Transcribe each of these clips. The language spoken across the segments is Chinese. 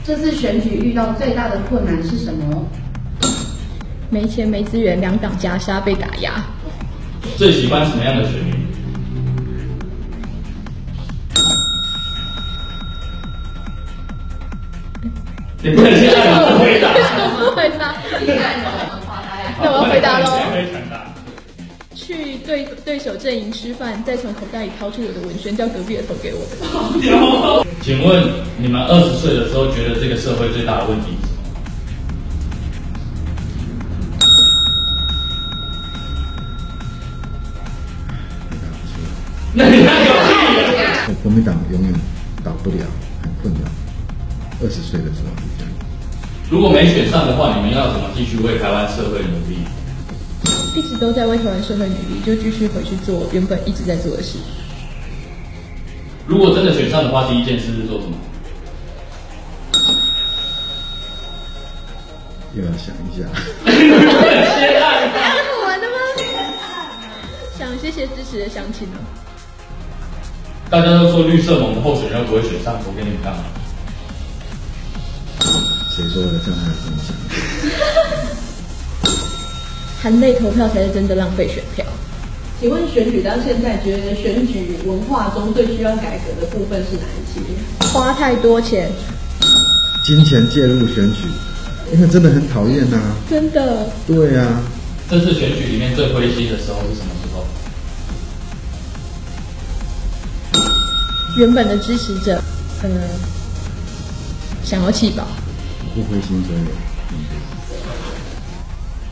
这次选举遇到最大的困难是什么？没钱没资源，两党夹杀被打压。最喜欢什么样的选民？你不能现在不回答。不回答。那我要回答喽。去对手阵营吃饭，再从口袋里掏出我的文宣，叫隔壁的投给我。请问你们20岁的时候，觉得这个社会最大的问题是什么？那你看有屁！国民党永远倒不了，很困扰。20岁的时候是这样。如果没选上的话，你们要怎么继续为台湾社会努力？一直都在为台湾社会努力，就继续回去做原本一直在做的事。如果真的选上的话，第一件事是做什么？又要想一下。好玩的吗？想谢谢支持的乡亲呢。大家都说绿色盟的候选人不会选上，我给你们干嘛？谁说的？叫他来分享。含泪投票才是真的浪费选票。请问选举到现在，觉得选举文化中最需要改革的部分是哪一些？花太多钱，金钱介入选举，因为真的很讨厌呐。真的。对啊。这次选举里面最灰心的时候是什么时候？原本的支持者，想要弃保。不灰心所以。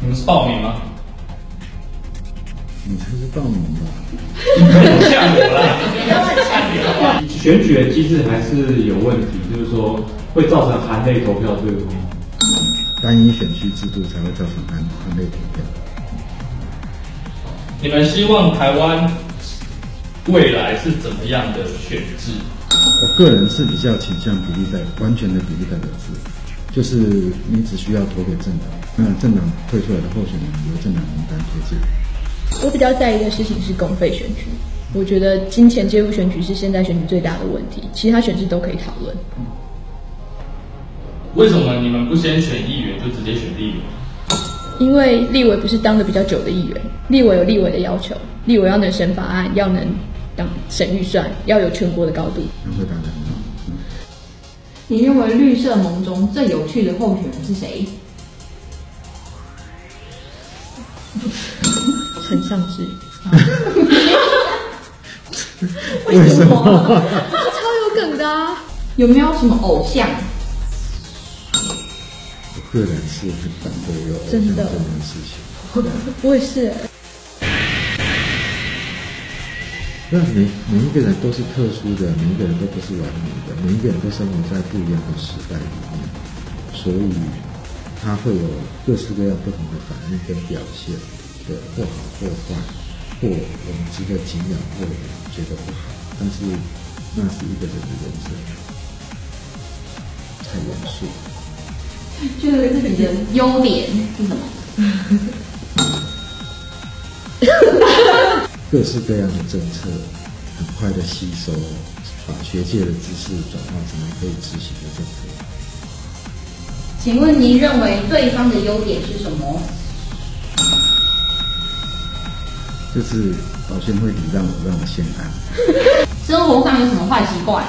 你们是报名吗？你才是报名吧？吓我啦！选举的机制还是有问题，就是说会造成含泪投票这个东西。单一选区制度才会造成含泪投票。你们希望台湾未来是怎么样的选制？我个人是比较倾向完全的比例代表制。就是你只需要投给政党，那政党推出来的候选人由政党名单推荐。我比较在意的事情是公费选举，我觉得金钱介入选举是现在选举最大的问题，其他选制都可以讨论。为什么你们不先选议员就直接选立委？因为立委不是当的比较久的议员，立委有立委的要求，立委要能审法案，要能审预算，要有全国的高度。会打得很好。你认为绿色盟中最有趣的候选人是谁？陈尚志。为什么？他超有梗的啊！有没有什么偶像？我个人是很反对有偶像这件事情。我也是。那每一个人都是特殊的，每一个人都不是完美的，每一个人都生活在不一样的时代里面，所以他会有各式各样不同的反应跟表现的，或好或坏，或我们值得敬仰，或觉得不好，但是那是一个人的人生，太严肃。觉得自己的优点是什么？各式各样的政策，很快的吸收，把学界的知识转化成可以执行的政策。请问您认为对方的优点是什么？就是保鲜会礼让我，让我先安。生活上有什么坏习惯？